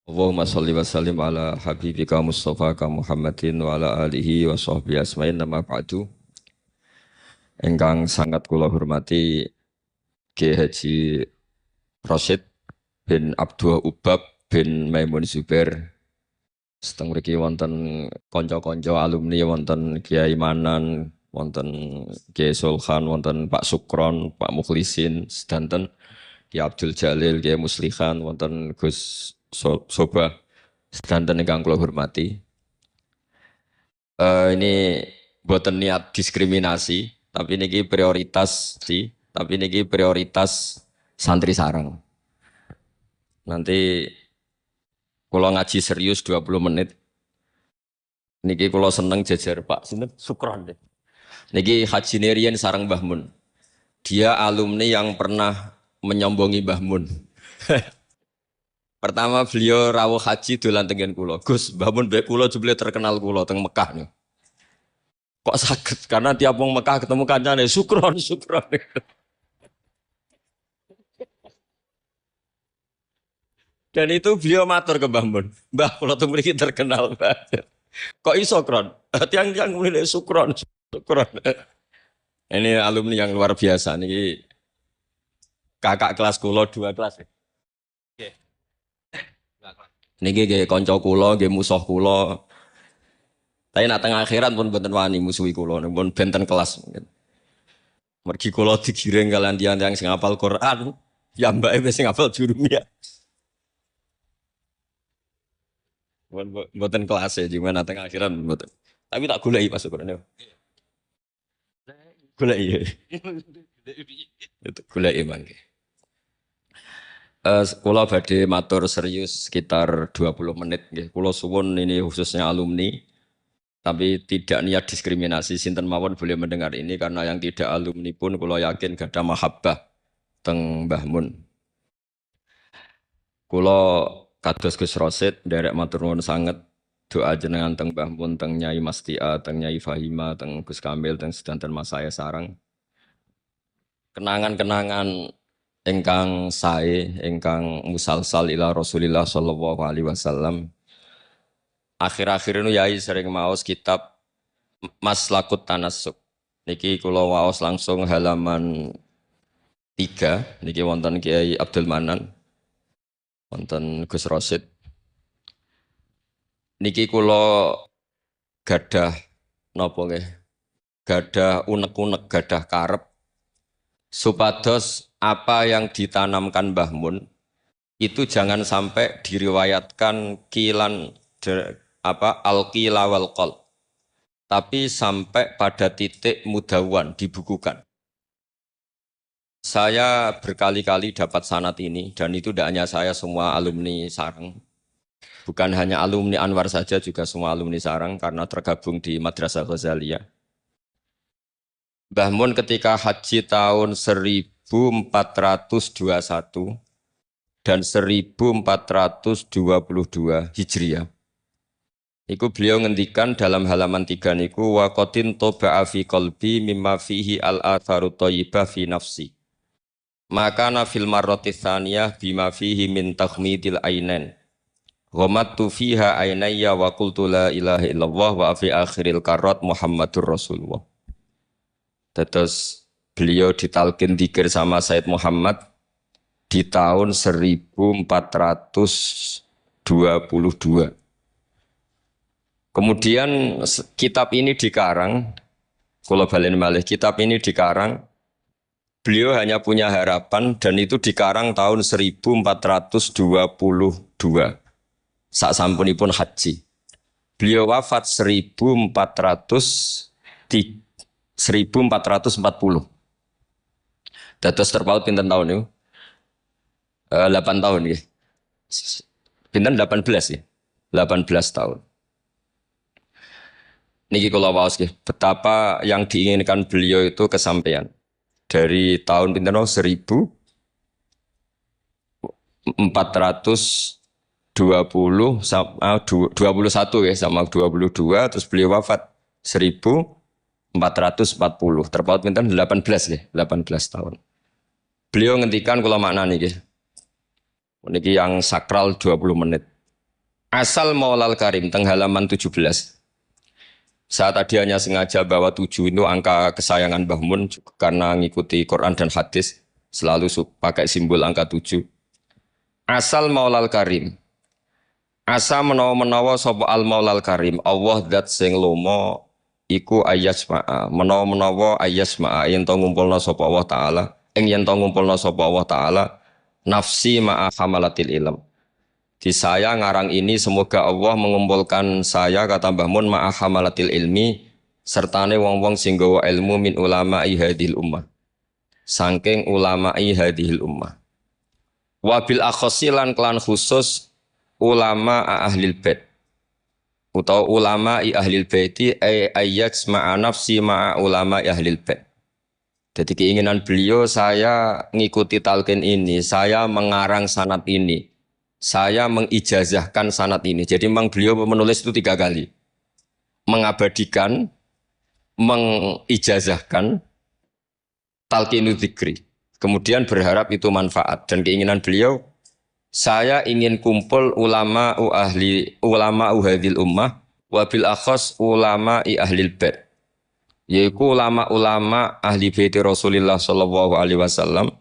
Allahumma sholli wa sallim ala habibika Mustafa ka Muhammadin wa ala alihi wa sahbihi asma'in nama ba'du. Engkang sangat kula hormati Kiai Haji Rosyid bin Abdul Ubab bin Maimun Zubair. Seteng mriki wonten kanca-kanca alumni, wonten Kiai Manan, wonten Kiai Sulhan, wonten Pak Sukron, Pak Mukhlisin, sedanten Kiai Abdul Jalil, Kiai Muslihan, wonten Gus Sobah, sedanten ingkang kula hormati. Ini buatan niat diskriminasi, tapi ini prioritas sih, tapi ini prioritas santri sarang. Nanti kalau ngaji serius 20 menit, niki kalau seneng jajar Pak Sinten Sukron deh. Niki Haji Nerian sarang Mbah Mun. Dia alumni yang pernah menyombongi Mbah Mun. Pertama beliau rawuh haji dolan tengen kula. Gus, Mbah Mun mbek kula jebule terkenal kula teng Mekah nih. Kok sakit? Karena tiap wong Mekah ketemu kancane Sukron, Sukron. Dan itu beliau matur ke Mbah Mun. Mbah, kula tuh mriki terkenal banget. Kok iso kron? Tiang-tiang mulai Sukron, Sukron. Ini alumni yang luar biasa nih. Kakak kelas kula 2 kelas. Nggih. Niki nggih kanca kula, nggih musuh kula. Tapi nak tengah akhirat pun benten wani musuhi kula, pun benten kelas. Mergi kula digiring kalian tiang-tiang sing hafal Quran, ya mbake wis sing hafal jurumiyah. Mboten kelas ya, gimana tengah akhirat mboten. Tapi tak goleki pas Quran. Goleki ya. Itu goleki mangke. Kula badhe matur serius sekitar 20 menit nggih. Kula suwun ini khususnya alumni. Tapi tidak niat diskriminasi, sinten mawon boleh mendengar ini karena yang tidak alumni pun kula yakin gada mahabbah teng Mbah Mun. Kula kados Gus Rosid nderek matur nuwun sanget doa jenengan teng Mbah Mun, teng Nyai Mastia, teng Nyai Fahima, teng Gus Kamil, teng sedanten Mas saya sarang. Kenangan-kenangan ingkang sae, ingkang musalsal ila Rasulillah sallallahu alaihi wasallam. Akhir-akhir ini Yai sering maos kitab Maslakut Tanassuk. Niki kula waos langsung halaman 3. Niki wonten Kiai Abdul Manan, wonten Gus Rosid. Niki kula gadah napa nggih? Gadah unek-unek, gadah karep supados apa yang ditanamkan Mbah Mun itu jangan sampai diriwayatkan kilan al-qila wal qol, tapi sampai pada titik mudawan dibukukan. Saya berkali-kali dapat sanad ini dan itu tidak hanya saya, semua alumni sarang. Bukan hanya alumni Anwar saja, juga semua alumni sarang karena tergabung di Madrasah Ghazaliyah. Mbah Mun ketika haji tahun 1421 dan 1422 Hijriah. Iku beliau ngendikan dalam halaman 3 niku wa qatin toba'a fi qalbi mimma fihi al-atharu thayyibah fi nafsi. Maka nafil marrati tsaniyah bima fihi min takhmidil ainain. Ghamattu fiha ainayya wa qultu la ilaha illallah wa fi akhiril karat Muhammadur Rasulullah. Terus beliau ditalkin dzikir sama Said Muhammad di tahun 1422. Kemudian kitab ini dikarang, kalau balen malih kitab ini dikarang, beliau hanya punya harapan dan itu dikarang tahun 1422. Sak sampunipun haji. Beliau wafat 1440. Dados terpaut pinten tahun niku? 8 tahun ya. Pinten 18 ya. 18 tahun. Niki kula waos nggih, betapa yang diinginkan beliau itu kesampaian. Dari tahun pinten 1420 sama 21 ya, sama 22 terus beliau wafat 1440. Terpaut pinten 18 nggih, 18 tahun. Beliau ngendikan kula maknani nggih. Niki yang sakral 20 menit. Asal Maulal Karim teng halaman 17. Saya tadi hanya sengaja bawa 7 itu angka kesayangan Mbah Mun karena ngikuti Quran dan hadis selalu pakai simbol angka 7. Asal Maulal Karim. Asa menawa-menawa sapa al Maulal Karim, Allah zat sing lomo iku ayasma'a. Menawa-menawa ayasma'a yen to ngumpulna sapa Allah taala, yen to ngumpulna sapa Allah taala nafsi ma'a hamalatil ilm. Di saya ngarang ini semoga Allah mengumpulkan saya kata Mbah Mun ma'a hamalatil ilmi sertane wong-wong sing gawa ilmu min ulama'i hadhil ummah. Saking ulama'i hadhil ummah. Wabil akhosilan klan khusus ulama ahlil bait atau ulama ahlil baiti ayat ma'a nafsi ma'a ulama ahlil bait. Jadi keinginan beliau saya ngikuti talqin ini, saya mengarang sanad ini, saya mengijazahkan sanad ini. Jadi memang beliau menulis itu 3 kali, mengabadikan, mengijazahkan, talqinu dzikri. Kemudian berharap itu manfaat dan keinginan beliau. Saya ingin kumpul ulama hadhil ummah wabil akhos ulama ahlil bait. Yaitu ulama-ulama ahli bait Rasulullah sallallahu alaihi wasallam.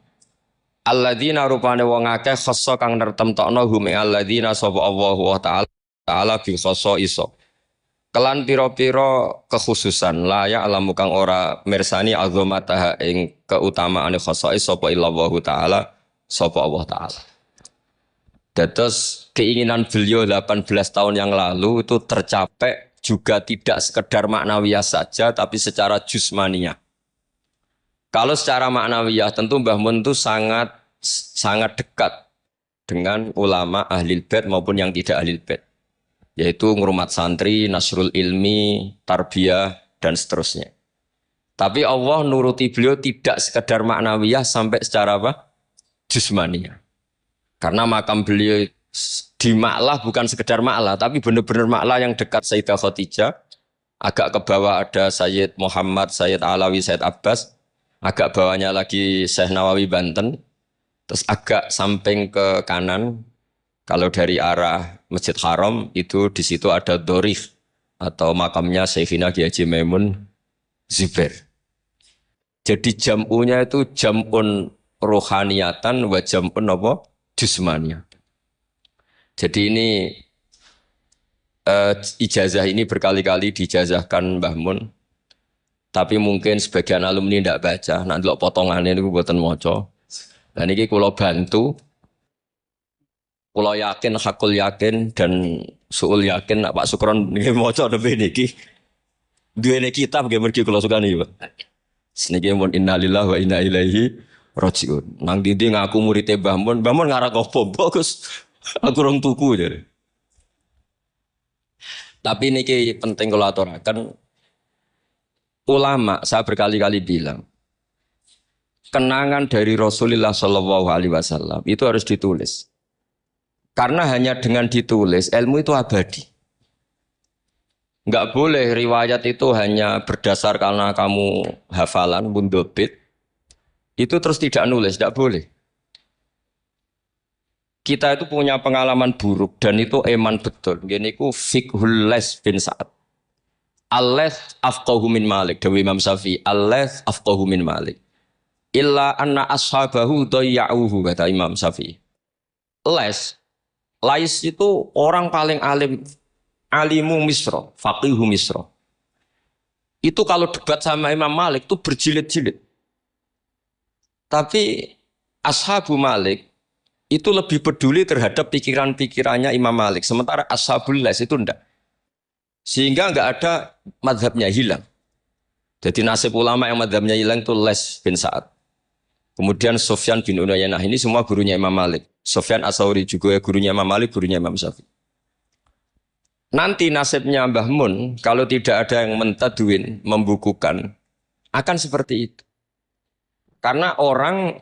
Alladzina rupane wong akeh khassa kang nertemtokno hum alladzina sapa Allahu taala bi khassa iso. Kelan pira-pira kekhususan la ya alamu kang ora mirsani azamataha ing keutamaane khassa sapa illallahu taala sapa Allah taala. Terus keinginan beliau 18 tahun yang lalu itu tercapai juga tidak sekedar maknawiyah saja tapi secara jusmaniyah. Kalau secara maknawiyah tentu Mbah Mun itu sangat dekat dengan ulama ahlil bait maupun yang tidak ahlil bait. Yaitu ngurmat santri, nasrul ilmi, tarbiyah dan seterusnya. Tapi Allah nuruti beliau tidak sekedar maknawiyah sampai secara apa? Jusmaniyah. Karena makam beliau di Ma'lah bukan sekedar Ma'lah, tapi benar-benar Ma'lah yang dekat Sayyidah Khadijah. Agak ke bawah ada Sayyid Muhammad, Sayyid Alawi, Sayyid Abbas. Agak bawahnya lagi Syekh Nawawi Banten. Terus agak samping ke kanan, kalau dari arah Masjid Haram, itu di situ ada Dorih atau makamnya Syekhina Kiai Haji Maimun Zubair. Jadi jam'unya itu jam'un rohaniyatan wa jam'un apa? Jusmania. Jadi ini ijazah ini berkali-kali dijazahkan Mbah Mun. Tapi mungkin sebagian alumni tidak baca. Nanti lo potongannya itu buatan moco. Dan ini kalau bantu, kalau yakin, hakul yakin dan suul yakin, Pak Sukron ini moco lebih niki. Dua ini kitab yang pergi kalau suka nih, Pak. Seniki mun innalillahi wa inna ilaihi rajiun. Nang dindi ngaku muridé Mbah Mun ngarak opo bagus. Aku rong tuku jadi. Tapi niki penting kalau aturaken ulama, saya berkali-kali bilang kenangan dari Rasulullah Shallallahu Alaihi Wasallam itu harus ditulis. Karena hanya dengan ditulis ilmu itu abadi. Enggak boleh riwayat itu hanya berdasar karena kamu hafalan bundobit. Itu terus tidak nulis, tidak boleh. Kita itu punya pengalaman buruk dan itu eman betul. Gini ku fiqhul Les bin Sa'ad. Al-Les afqahu min Malik. Dewi Imam Syafi'i. Al-Les afqahu min Malik. Illa anna ashabahu dayya'uhu kata Imam Syafi'i. Lais itu orang paling alim, alimu Misra, faqihu Misra. Itu kalau debat sama Imam Malik itu berjilid-jilid. Tapi ashabu Malik itu lebih peduli terhadap pikiran-pikirannya Imam Malik. Sementara ashabul Lais itu enggak. Sehingga enggak ada madhabnya hilang. Jadi nasib ulama yang madhabnya hilang itu Les bin Sa'ad. Kemudian Sufyan bin Uyainah ini semua gurunya Imam Malik. Sufyan As-Tsauri juga gurunya Imam Malik, gurunya Imam Syafi'i. Nanti nasibnya Mbah Mun kalau tidak ada yang mentadwin, membukukan, akan seperti itu. Karena orang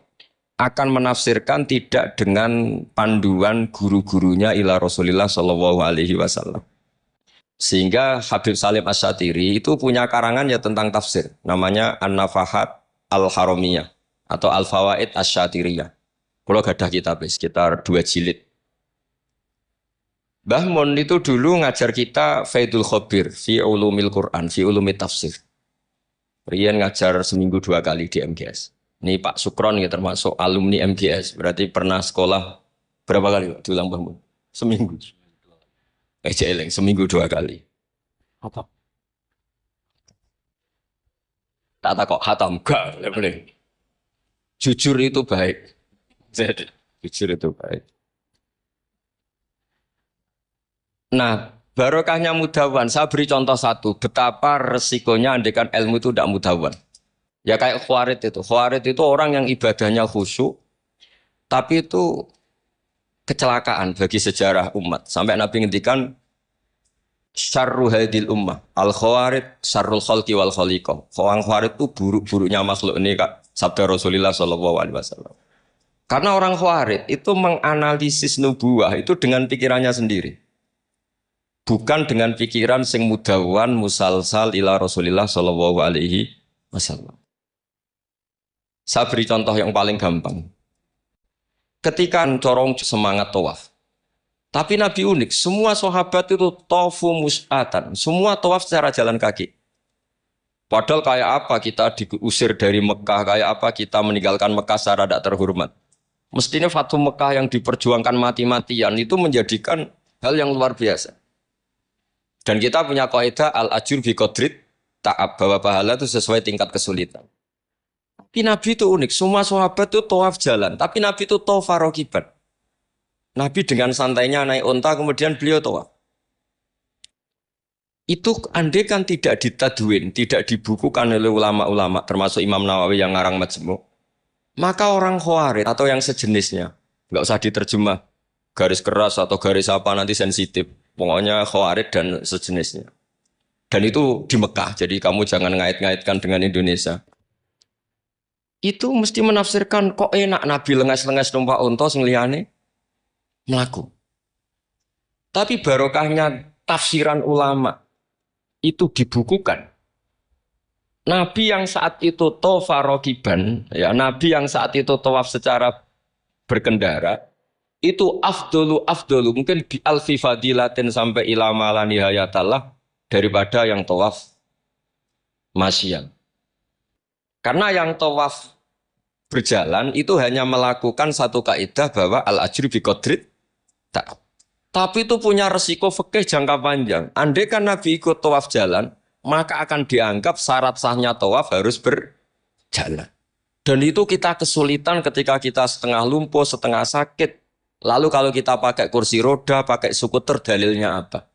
akan menafsirkan tidak dengan panduan guru-gurunya ila Rasulullah Shallallahu Alaihi Wasallam. Sehingga Habib Salim Asy-Syatiri itu punya karangan ya tentang tafsir, namanya An-Nafahat Al-Haramiyah atau Al-Fawaid Asy-Syatiriyah. Kalau gadah kitab sekitar 2 jilid. Mbah Mun itu dulu ngajar kita Faidul Khobir, fi ulumil Quran, fi ulumit tafsir. Rian ngajar seminggu 2 kali di MGS. Ini Pak Sukron ya termasuk alumni MGS. Berarti pernah sekolah berapa kali Pak, diulang Mbah Mun? Seminggu. Jeleng, seminggu 2 kali. Apa? Tak kok hatam enggak, boleh. Jujur itu baik. Jadi, jujur itu baik. Nah, barokahnya mudawan. Saya beri contoh satu. Betapa resikonya andekan ilmu itu tidak mudawan. Ya kayak Khawarid itu. Khawarid itu orang yang ibadahnya khusyuk, tapi itu kecelakaan bagi sejarah umat. Sampai Nabi ngendikan syarru hadil ummah al khawarid syarrul khalqi wal khaliqah. Orang khawarid itu buruk-buruknya makhluk ini Kak. Sabda Rasulullah sallallahu alaihi wasallam. Karena orang khawarid itu menganalisis nubuah itu dengan pikirannya sendiri. Bukan dengan pikiran sing mudawan musalsal ila Rasulillah sallallahu alaihi wasallam. Saya beri contoh yang paling gampang. Ketika corong semangat tawaf. Tapi Nabi unik, semua sahabat itu tawafu mus'atan, semua tawaf secara jalan kaki. Padahal kayak apa kita diusir dari Mekah, kayak apa kita meninggalkan Mekah secara tidak terhormat. Mestinya Fatu Mekah yang diperjuangkan mati-matian itu menjadikan hal yang luar biasa. Dan kita punya kaidah al-ajur bi qadrit ta'ab, bahwa pahala itu sesuai tingkat kesulitan. Tapi Nabi itu unik, semua sahabat itu tawaf jalan, tapi Nabi itu tawaf rokiban. Nabi dengan santainya naik onta, kemudian beliau tawaf. Itu andai kan tidak ditadwin, tidak dibukukan oleh ulama-ulama, termasuk Imam Nawawi yang ngarang Majmu', maka orang Khawarij atau yang sejenisnya, nggak usah diterjemah garis keras atau garis apa nanti sensitif, pokoknya Khawarij dan sejenisnya. Dan itu di Mekah, jadi kamu jangan ngait-ngaitkan dengan Indonesia. Itu mesti menafsirkan kok enak Nabi lengas-lengas numpak unta sing liyane melaku. Tapi barokahnya tafsiran ulama itu dibukukan. Nabi yang saat itu tawaf rokiban, ya Nabi yang saat itu tawaf secara berkendara, itu afdolu mungkin bi alfi fadilatin sampai ilama la nihayatallah daripada yang tawaf masyian. Karena yang tawaf berjalan itu hanya melakukan satu kaidah bahwa al-ajri bi qadrit tak. Tapi itu punya resiko fikih jangka panjang. Andai kan Nabi ikut tawaf jalan, maka akan dianggap syarat sahnya tawaf harus berjalan. Dan itu kita kesulitan ketika kita setengah lumpuh, setengah sakit. Lalu kalau kita pakai kursi roda, pakai skuter, dalilnya apa?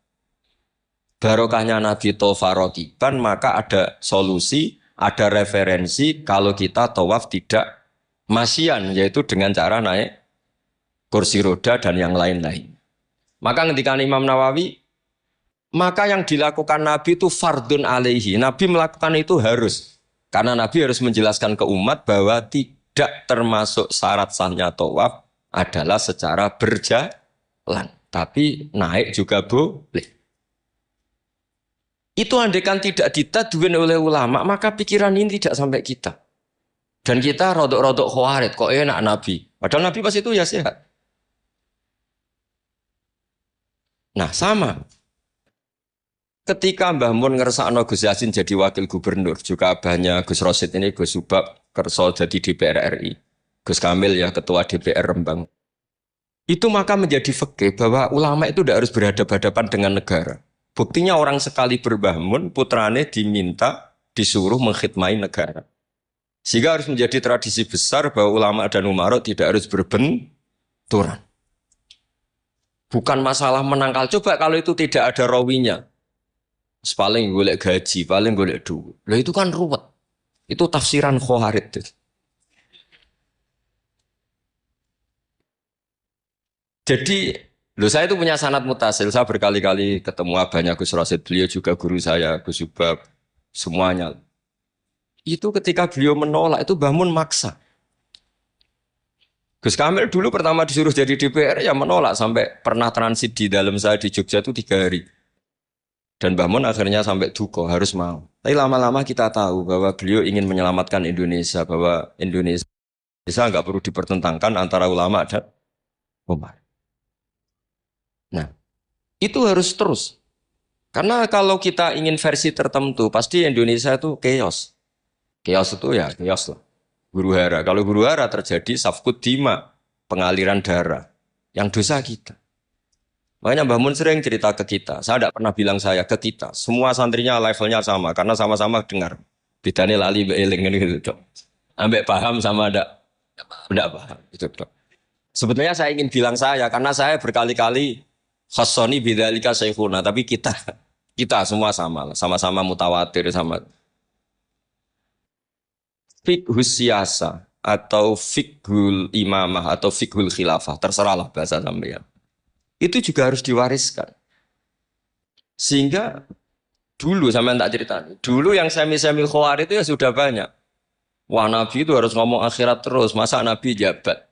Barokahnya Nabi tawaf rokiban, maka ada solusi, ada referensi kalau kita tawaf tidak masyian, yaitu dengan cara naik kursi roda dan yang lain-lain. Maka ketika Imam Nawawi, maka yang dilakukan Nabi itu fardun alaihi. Nabi melakukan itu harus. Karena Nabi harus menjelaskan ke umat bahwa tidak termasuk syarat sahnya tawaf adalah secara berjalan. Tapi naik juga boleh. Itu andaikan tidak ditadwin oleh ulama, maka pikiran ini tidak sampai kita. Dan kita rodok-rodok khawarid, kok enak Nabi. Padahal Nabi pas itu ya sehat. Nah sama. Ketika Mbah Mun ngersakno Gus Yasin jadi wakil gubernur, juga abahnya Gus Rosid ini Gus Subab kerso jadi DPR RI. Gus Kamil ya ketua DPR Rembang. Itu maka menjadi fikih bahwa ulama itu tidak harus berhadapan-hadapan dengan negara. Buktinya orang sekali berbah Mun, putrane diminta, disuruh mengkhidmati negara. Sehingga harus menjadi tradisi besar bahwa ulama dan umarok tidak harus berbenturan. Bukan masalah menangkal. Coba kalau itu tidak ada rawinya. Paling golek gaji, paling golek duit. Loh itu kan ruwet. Itu tafsiran Khawarij. Jadi, loh saya itu punya sanad mutasil. Saya berkali-kali ketemu abahnya Gus Rosid. Beliau juga guru saya, Gus Subab. Semuanya. Itu ketika beliau menolak, itu Mbah Mun maksa. Gus Kamil dulu pertama disuruh jadi DPR, ya menolak. Sampai pernah transit di dalam saya di Jogja itu 3 hari. Dan Mbah Mun akhirnya sampai duka, harus mau. Tapi lama-lama kita tahu bahwa beliau ingin menyelamatkan Indonesia. Bahwa Indonesia nggak perlu dipertentangkan antara ulama dan umat. Nah, Itu harus terus. Karena kalau kita ingin versi tertentu, pasti Indonesia itu chaos. Chaos itu ya chaos lah. Huru hara. Kalau huru hara terjadi safkut dima, pengaliran darah. Yang dosa kita. Makanya Mbah Mun sering cerita ke kita. Saya tidak pernah bilang saya ke kita. Semua santrinya levelnya sama karena sama-sama dengar. Bedanya lali beeling gitu, Dok. Ambek paham sama enggak paham itu, Dok. Sebetulnya saya ingin bilang saya karena saya berkali-kali khasoni bidzalika syekhuna, tapi kita semua sama lah, sama-sama mutawatir sama fiqhus siyasa atau fiqhul imamah atau fiqhul khilafah, terserahlah bahasa sampeyan. Itu juga harus diwariskan. Sehingga dulu sampai tak cerita, dulu yang semi-semi khawarij itu ya sudah banyak. Wah Nabi itu harus ngomong akhirat terus, masa Nabi jabat?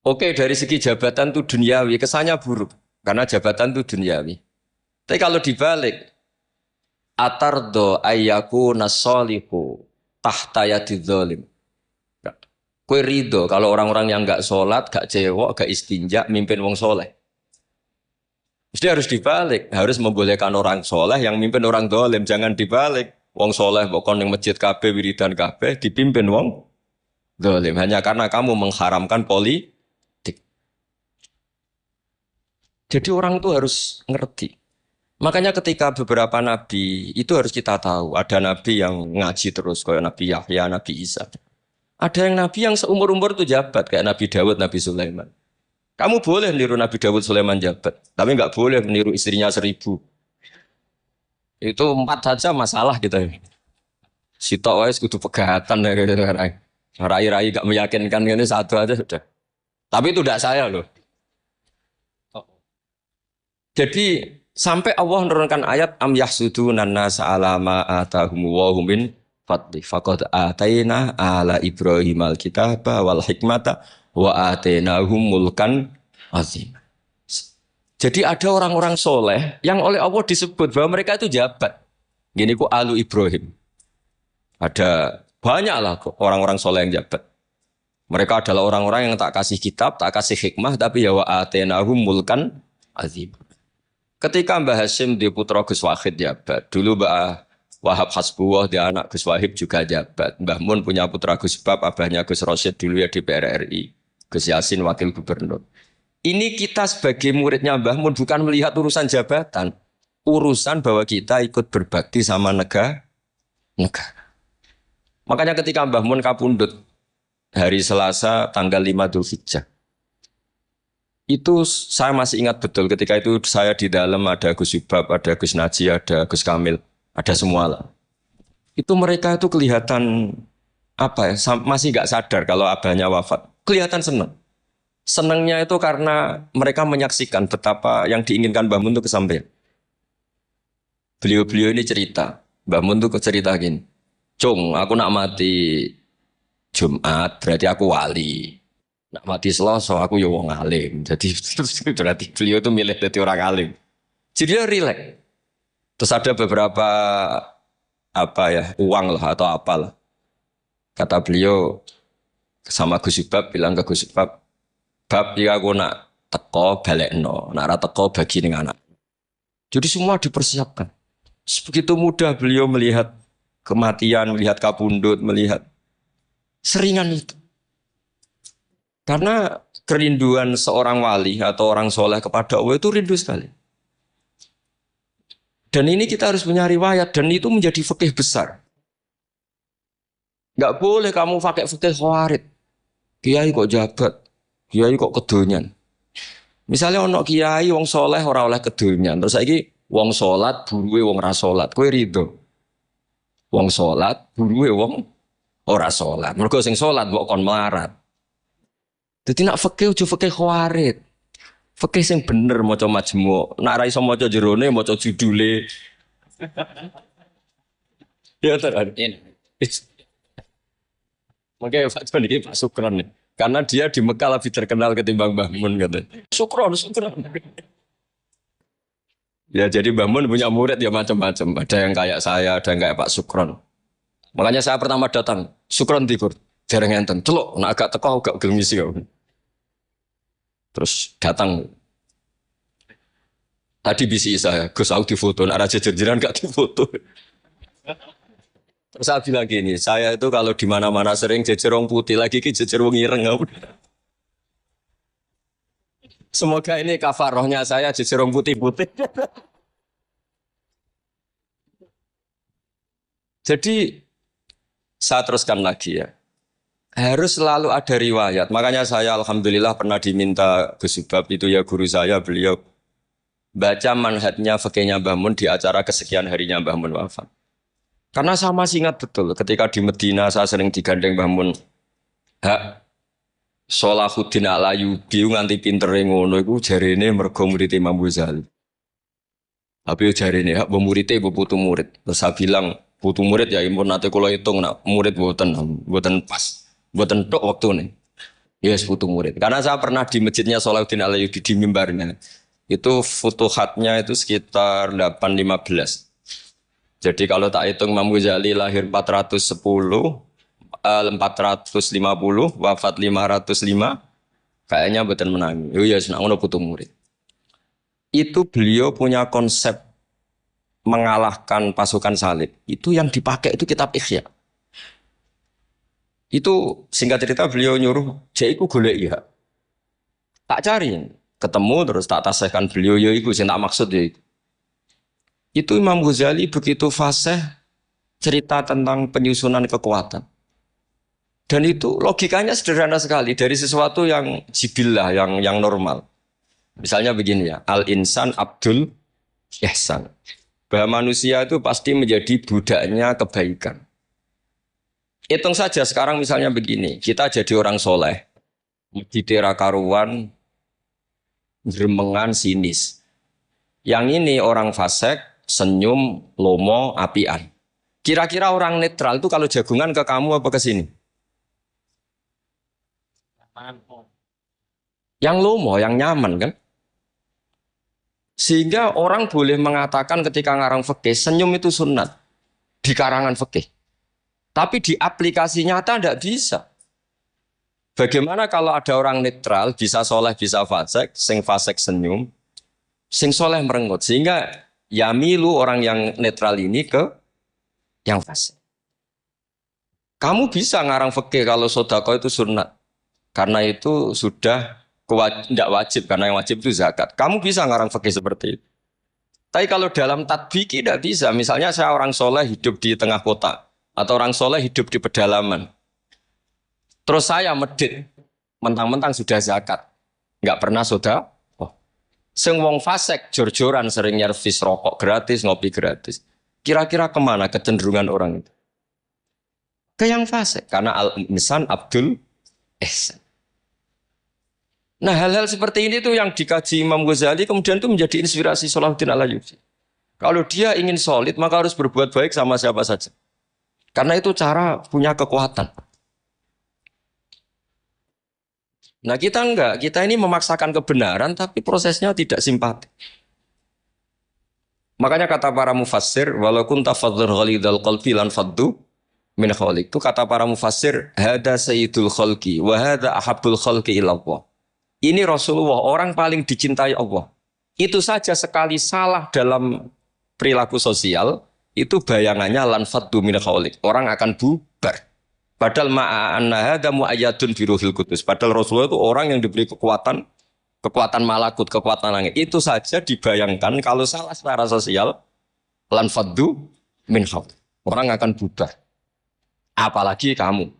Oke dari segi jabatan itu duniawi, kesannya buruk. Karena jabatan itu duniawi. Tapi kalau dibalik, atardo ayyaku nasolihu tahta yadidz zalim. Kue ridho kalau orang-orang yang nggak sholat, nggak cewek, nggak istinja, mimpin wong soleh. Mesti harus dibalik, harus membolehkan orang soleh yang mimpin orang dolim, jangan dibalik. Wong soleh pokoknya yang masjid kabeh, wiridan kabeh, dipimpin wong dolim. Hanya karena kamu mengharamkan politik. Jadi orang itu harus ngerti. Makanya ketika beberapa nabi, itu harus kita tahu. Ada nabi yang ngaji terus, kayak Nabi Yahya, Nabi Isa. Ada yang nabi yang seumur-umur itu jabat, kayak Nabi Dawud, Nabi Sulaiman. Kamu boleh niru Nabi Dawud, Sulaiman jabat, tapi nggak boleh meniru istrinya 1000. Itu 4 saja masalah kita. Sitok wis kudu pegatan ya gitu. Rai-rai gak meyakinkan ini satu aja sudah. Tapi itu tidak saya loh. Jadi sampai Allah menurunkan ayat am yahsuduna nasa ala ma atahumullahu min fadli faqad ataina ala Ibrahim alkitaba wal hikmata wa atainahum mulkan azim. Jadi ada orang-orang soleh yang oleh Allah disebut bahwa mereka itu jabat. Gini ku alu Ibrahim. Ada banyak lah orang-orang soleh yang jabat. Mereka adalah orang-orang yang tak kasih kitab, tak kasih hikmah, tapi ya wa atainahum mulkan azim. Ketika Mbah Hasyim di putra Gus Wahid jabat, dulu Mbah Wahab Hasbuwah di anak Gus Wahib juga jabat. Mbah Mun punya putra Gus Bab, abahnya Gus Rosyid dulu ya di PRRI. Gus Yasin wakil gubernur. Ini kita sebagai muridnya Mbah Mun bukan melihat urusan jabatan. Urusan bahwa kita ikut berbakti sama negara. Makanya ketika Mbah Mun kapundut hari Selasa tanggal 5 Dzulhijjah. Itu saya masih ingat betul ketika itu saya di dalam ada Gus Yubab, ada Gus Naji, ada Gus Kamil, ada semua lah. Itu mereka itu kelihatan apa ya, masih nggak sadar kalau abahnya wafat. Kelihatan senang. Senangnya itu karena mereka menyaksikan betapa yang diinginkan Mbah Mun itu kesampaian. Beliau-beliau ini cerita, Mbah Mun itu cerita gini, Cung, aku nak mati Jumat berarti aku wali. Nak mati Selasa aku ya wong alim. Jadi berarti beliau itu milih jadi orang alim. Jadi dia rileks. Terus ada beberapa apa ya uang lah atau apalah. Kata beliau sama Gus Bab bilang ke Gus Bab, Bab ya aku nak teko balekno, nak ra teko bagi ning anak. Jadi semua dipersiapkan. Begitu mudah beliau melihat kematian, melihat kapundut, melihat seringan itu. Karena kerinduan seorang wali atau orang soleh kepada Allah itu rindu sekali. Dan ini kita harus punya riwayat dan itu menjadi fikih besar. Gak boleh kamu pakai fikih khawarij. Kiai kok jabat, kiai kok kedonyan. Misalnya ono kiai wong soleh ora oleh kedonyan. Terus saiki wong salat buruwe wong ra salat. Kowe rido. Wong salat buruwe wong ora salat. Mergo sing salat mbok kon melarat. Jadi nak fikih ojo fikih khawarij. Fikih sing bener maca majmu'. Nak ra iso maca jerone maca judule. Ya tenan. Makanya Pak John ini Pak Sukron nih. Karena dia di Mekah lebih terkenal ketimbang Mbah Mun katanya. Sukron. Ya jadi Mbah Mun punya murid ya macam-macam. Ada yang kayak saya, ada yang kayak Pak Sukron. Makanya saya pertama datang, Sukron tikur. Jarang enten. Celuk, nak agak teko agak gelmisi. Terus datang. Tadi bisi saya, Gus aku difoto, nak raja jenengan gak difoto. Terus saya bilang gini, saya itu kalau di mana-mana sering jejer wong putih, lagi ki jejer wong ireng. Semoga ini kafarohnya saya jejer wong putih-putih. Jadi saya teruskan lagi ya. Harus selalu ada riwayat. Makanya saya alhamdulillah pernah diminta Gus Subab itu ya guru saya, beliau baca manhajnya fikihnya Mbah Mun di acara kesekian harinya Mbah Mun wafat. Karena saya masih ingat betul ketika di Medina saya sering digandeng Mbah Mun. Hak Sholahuddin Al-Ayyubi nganti pinter ngono iku jarene mergo murid Imam Ghazali. Tapi jarene hak muridé ibu putu murid. Terus saya bilang putu murid ya impun nate kula hitung nak murid mboten pas. Mboten tok wektune. Yes putu murid. Karena saya pernah di masjidnya Sholahuddin Al-Ayyubi di mimbarnya. Itu futuhatnya itu sekitar 815. Jadi kalau tak hitung Imam Ghazali lahir 410, 450, wafat 505, kayaknya betul menang. Oh iya, senang ngono putu murid. Itu beliau punya konsep mengalahkan pasukan salib. Itu yang dipakai itu kitab Ihya. Itu singkat cerita beliau nyuruh, "Jaiku golek ya." Tak cari, ketemu terus tak tasihkan beliau ya iku sing tak maksud ya iku. Itu Imam Ghazali begitu fasih cerita tentang penyusunan kekuatan. Dan itu logikanya sederhana sekali dari sesuatu yang jibillah, yang normal. Misalnya begini ya, al-insan abdul ihsan. Bahwa manusia itu pasti menjadi budaknya kebaikan. Hitung saja sekarang misalnya begini, kita jadi orang soleh, di daerah karuan, gremengan, sinis. Yang ini orang fasik, senyum, lomo, apian. Kira-kira orang netral itu kalau jagungan ke kamu apa ke sini? Yang lomo, yang nyaman kan? Sehingga orang boleh mengatakan ketika ngarang fikih, senyum itu sunat di karangan fikih. Tapi di aplikasi nyata tidak bisa. Bagaimana kalau ada orang netral, bisa soleh, bisa fasik, sing fasik senyum, sing soleh merengut. Sehingga yamilu orang yang netral ini ke yang fasik. Kamu bisa ngarang fikih kalau sodako itu sunat. Karena itu sudah tidak wajib, karena yang wajib itu zakat. Kamu bisa ngarang fikih seperti itu. Tapi kalau dalam tatbiki tidak bisa. Misalnya saya orang soleh hidup di tengah kota. Atau orang soleh hidup di pedalaman. Terus saya medit. Mentang-mentang sudah zakat. Nggak pernah sudah. Oh. Sing wong fasek, jor-joran sering nyervis rokok gratis, ngopi gratis. Kira-kira kemana kecenderungan orang itu? Ke yang fasek. Karena al-insan abdul ihsan. Nah hal-hal seperti ini tuh yang dikaji Imam Ghazali kemudian itu menjadi inspirasi Sholahuddin Al-Ayyubi. Kalau dia ingin solid maka harus berbuat baik sama siapa saja. Karena itu cara punya kekuatan. Nah kita enggak, kita ini memaksakan kebenaran tapi prosesnya tidak simpati. Makanya kata para mufassir, walaupun tafadzur ghalidhal qalbi lan faddu min khaliq. Itu kata para mufassir, hada sayyidul khalqi wa hada ahabbul khalqi ilallah. Ini Rasulullah, orang paling dicintai Allah. Itu saja sekali salah dalam perilaku sosial, itu bayangannya lanfaddu min khawlik. Orang akan bubar. Padahal ma'anna hadha mu'ayyadun biruhil kudus. Padahal Rasulullah itu orang yang diberi kekuatan malakut, kekuatan langit. Itu saja dibayangkan kalau salah secara sosial, lanfaddu min khawlik. Orang akan bubar. Apalagi kamu.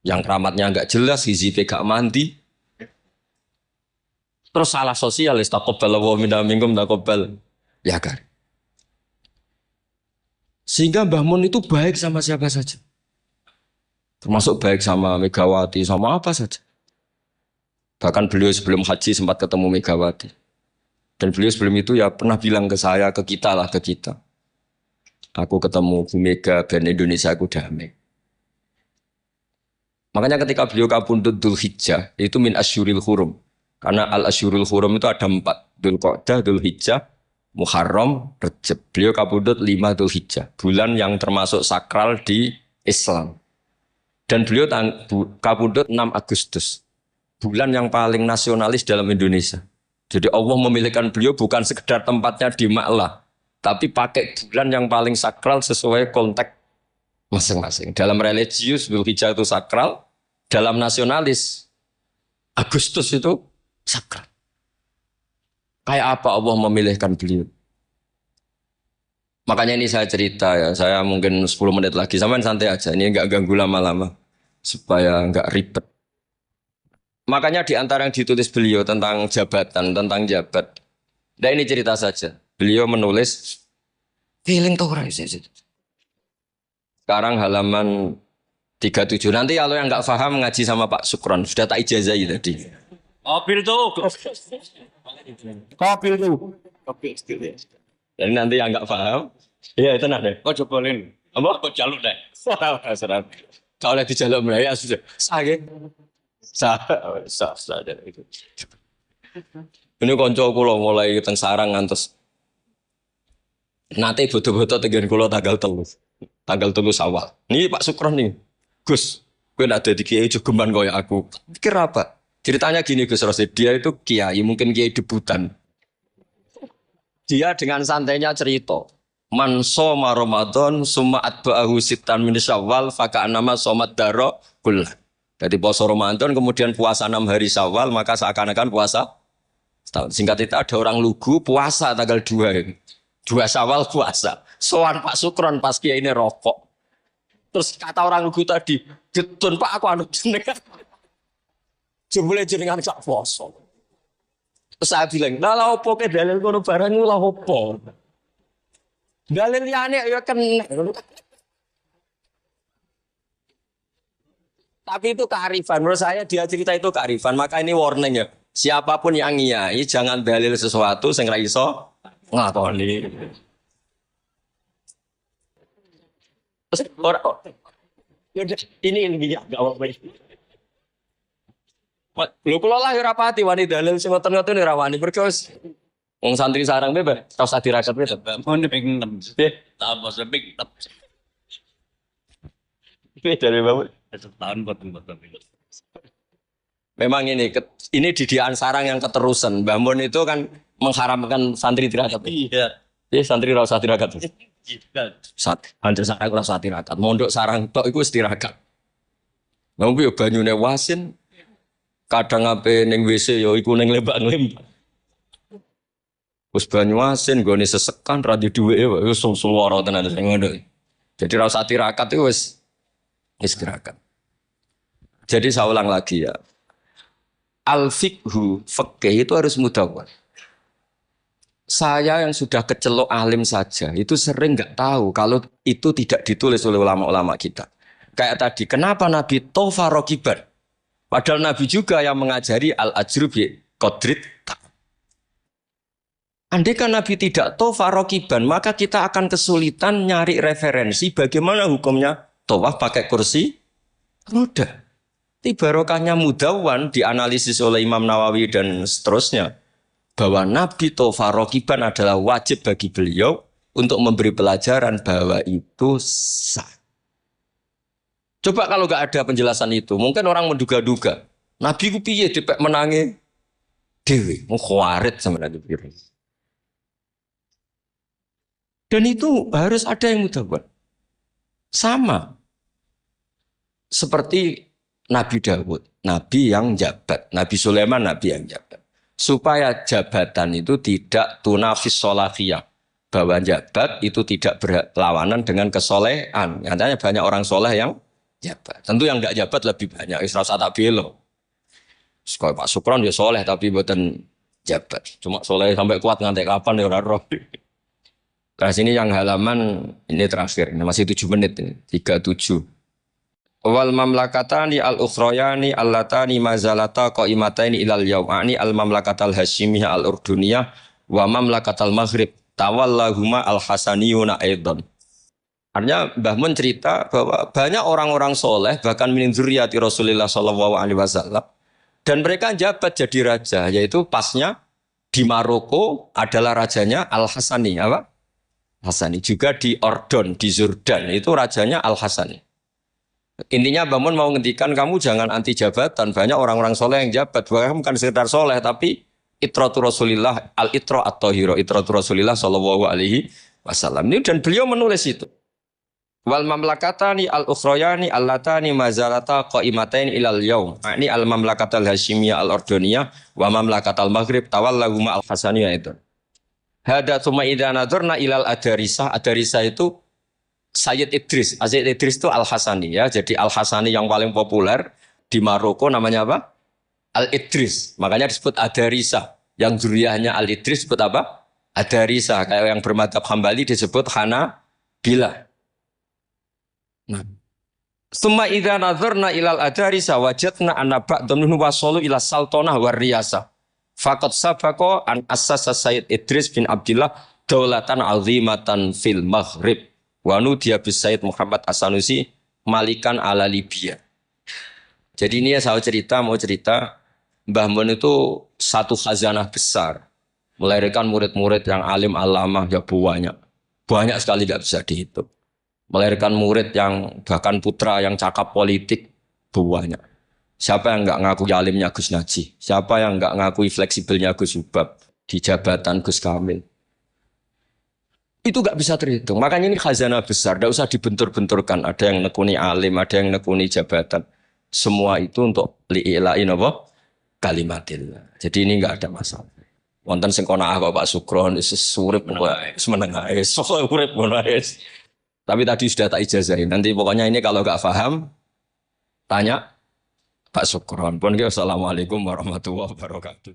Yang keramatnya enggak jelas, hizibnya enggak mandi. Terus salah sosialis, taqabbal wa minna minkum taqabbal ya kan. Sehingga Mbah Mun itu baik sama siapa saja. Termasuk baik sama Megawati, sama apa saja. Bahkan beliau sebelum haji sempat ketemu Megawati. Dan beliau sebelum itu ya pernah bilang ke saya, ke kita lah, ke kita. Aku ketemu Bu Mega, dan Indonesia aku damai. Makanya ketika beliau kapundhut Dzulhijjah, itu min asyuril hurum. Karena al-asyurul hurum itu ada 4. Dzulqa'dah, Dzulhijjah, Muharram, Rejab. Beliau kapundhut 5 Dzulhijjah. Bulan yang termasuk sakral di Islam. Dan beliau kapundhut 6 Agustus. Bulan yang paling nasionalis dalam Indonesia. Jadi Allah memilihkan beliau bukan sekedar tempatnya di Ma'lah, tapi pakai bulan yang paling sakral sesuai konteks masing-masing. Dalam religius, Dzulhijjah itu sakral. Dalam nasionalis, Agustus itu sakral. Kayak apa Allah memilihkan beliau? Makanya ini saya cerita ya, saya mungkin 10 menit lagi, sama santai aja, ini nggak ganggu lama-lama, supaya nggak ribet. Makanya di antara yang ditulis beliau tentang jabatan, tentang jabat, nah ini cerita saja. Beliau menulis, feeling tuh sekarang halaman 37. Nanti kalau yang nggak paham ngaji sama Pak Sukron. Sudah tak ijazahi tadi. Kopi tuh. Kopi tuh. Kopi. Jadi nanti yang nggak paham, iya itu deh. Kau cobain. Apa? Kau jaluk deh. Serah. Kalau di jalur Melayu sudah sah. Itu. Ini konco kulo mulai teng sarang ngantos. Nanti foto-foto tegen kulo tanggal 3 Syawal. Ini Pak Sukron nih. Gus, gue ndak ada di kiai jogeman kaya aku. Pikir apa? Ceritanya gini Gus Rosid, dia itu kiai, mungkin kiai debutan. Dia dengan santainya cerita, man soma Ramadan summa atba'ahu sittan min Syawal faka'annama somat daro kullah. Jadi puasa Ramadan kemudian puasa 6 hari Syawal, maka seakan-akan puasa setahun. Singkat itu ada orang lugu puasa tanggal 2 Syawal puasa. Soan Pak Sukron pas kiai ini rokok. Terus kata orang lugu tadi, getun Pak aku anu jenengan. Jebule jenengan sak poso. Terus saya bilang, lah opo ke dalil kono barang lah opo. Dalil liyane ya kena. Tapi itu kearifan. Menurut saya dia cerita itu kearifan. Maka ini warning ya. Siapapun yang ngiyai jangan dalil sesuatu sing ra iso nglakoni. Ini enggak apa-apa. Lho kula lahir rapati wani dalil sing ngoten-ngoten ora wani perkos. Wong santri sarang bebas, ora usah dirakat bebas. Mohon ping 6. Nggih. Tambah seping 6. Dari Bapak. Setahun buat. Memang ini didikan sarang yang keterusan. Mbah Mun itu kan mengharamkan santri tirakat. Iya. Santri ora usah tirakat. Iya. Sarang ora usah tirakat. Mondok sarang tok iku wis tirakat. Lah yo banyune wasin kadang ape ning WC yo iku ning lembak-lembak. Wis banyu asin nggone sesekan ra di duweke wis suwara tenan sing ngono. Jadi ora usah tirakat itu wis tirakat. Jadi saya ulang lagi ya. Al-fiqhu, fikih itu harus mudawwan. Saya yang sudah kecelok alim saja, itu sering nggak tahu kalau itu tidak ditulis oleh ulama-ulama kita. Kayak tadi, kenapa Nabi tofa rokiban? Padahal Nabi juga yang mengajari al-ajru bi qadrit. Andai kan Nabi tidak tofa rokiban, maka kita akan kesulitan nyari referensi bagaimana hukumnya tawaf pakai kursi roda. Barokahnya mudawwan dianalisis oleh Imam Nawawi dan seterusnya bahwa Nabi tofa rokiban adalah wajib bagi beliau untuk memberi pelajaran bahwa itu sah. Coba kalau nggak ada penjelasan itu, mungkin orang menduga-duga Nabi ku piye dipek menangi dewi, mukhawarid sama Nabi. Dan itu harus ada yang mudawwan. Sama seperti Nabi Dawud, Nabi yang jabat, Nabi Sulaiman, Nabi yang jabat. Supaya jabatan itu tidak tunafis solafiyah. Bahwa jabat itu tidak berlawanan dengan kesolehan. Nyatanya banyak orang soleh yang jabat. Tentu yang enggak jabat lebih banyak. Isra tak belo. Sekolah Pak Sukron ya soleh tapi bukan jabat. Cuma soleh sampai kuat ngantek kapan ya roh. Nah sini yang halaman ini terakhir. Ini masih 7 menit ini. 37. Wal mamlakatani al-ukhrayani allatani mazalata qaimataini ilal yaumani al-mamlakatal hasyimiyah al-urduniyah wa mamlakatal maghrib tawallahuma al-hasaniyuna aidan. Artinya Mbah Mun cerita bahwa banyak orang-orang soleh bahkan min dzurriyyati Rasulullah sallallahu alaihi wasallam dan mereka jabat jadi raja, yaitu pasnya di Maroko adalah rajanya Al-Hasani apa? Hasani, juga di Ordon di Jordan itu rajanya Al-Hasani. Intinya Mbah Mun mau ngendikan kamu jangan anti jabatan. Banyak orang-orang soleh yang jabat, bahkan bukan sekedar soleh tapi itratu Rasulillah al-itra at-thahira, itratu Rasulillah sallallahu alaihi wasallam. Ini dan beliau menulis itu. Wal mamlakatani al-ukhrayani allatani mazalata qaimataini ilal yaum. Ini al-mamlakatal hasyimiyah al-ordoniyah wa mamlakatal maghrib tawallahuma al-hasaniyah itu. Hada tsumma idza nadzarna ilal adarisah. Adarisah itu Sayyid Idris. Sayyid Idris itu Al-Hasani ya. Jadi Al-Hasani yang paling populer di Maroko namanya apa? Al-Idris. Makanya disebut Adarisah. Yang zuriyahnya Al-Idris disebut apa? Adarisah. Kayak yang bermadzhab Hambali disebut Hanabilah. Nah, summa idza nadzarna ilal adarisa wajadna anna ba'dhum minhum wasalu ila sultanah war riyasah. Faqad sabaqa an assasa Sayyid Idris bin Abdullah daulatan azimatan fil Maghrib. Wa nudiya bis Sayyid Muhammad As-Sanusi malikan ala Libya. Jadi ini ya saya mau cerita Mbah Mun itu satu khazanah besar. Melahirkan murid-murid yang alim alamah ya banyak. Banyak sekali tidak bisa dihitung. Melahirkan murid yang bahkan putra yang cakap politik banyak. Siapa yang enggak ngakui alimnya Gus Najih? Siapa yang enggak ngakui fleksibelnya Gus Subab di jabatan Gus Kamil? Itu enggak bisa terhitung. Makanya ini khazanah besar, enggak usah dibentur-benturkan. Ada yang nekuni alim, ada yang nekuni jabatan. Semua itu untuk li'ilain apa? Kalimatillah. Jadi ini enggak ada masalah. Wonten sing konaah Bapak Sukron, urip menengah, urip ngono. Tapi tadi sudah tak ijazahin. Nanti pokoknya ini kalau nggak paham, tanya Pak Sukron. Assalamualaikum warahmatullahi wabarakatuh.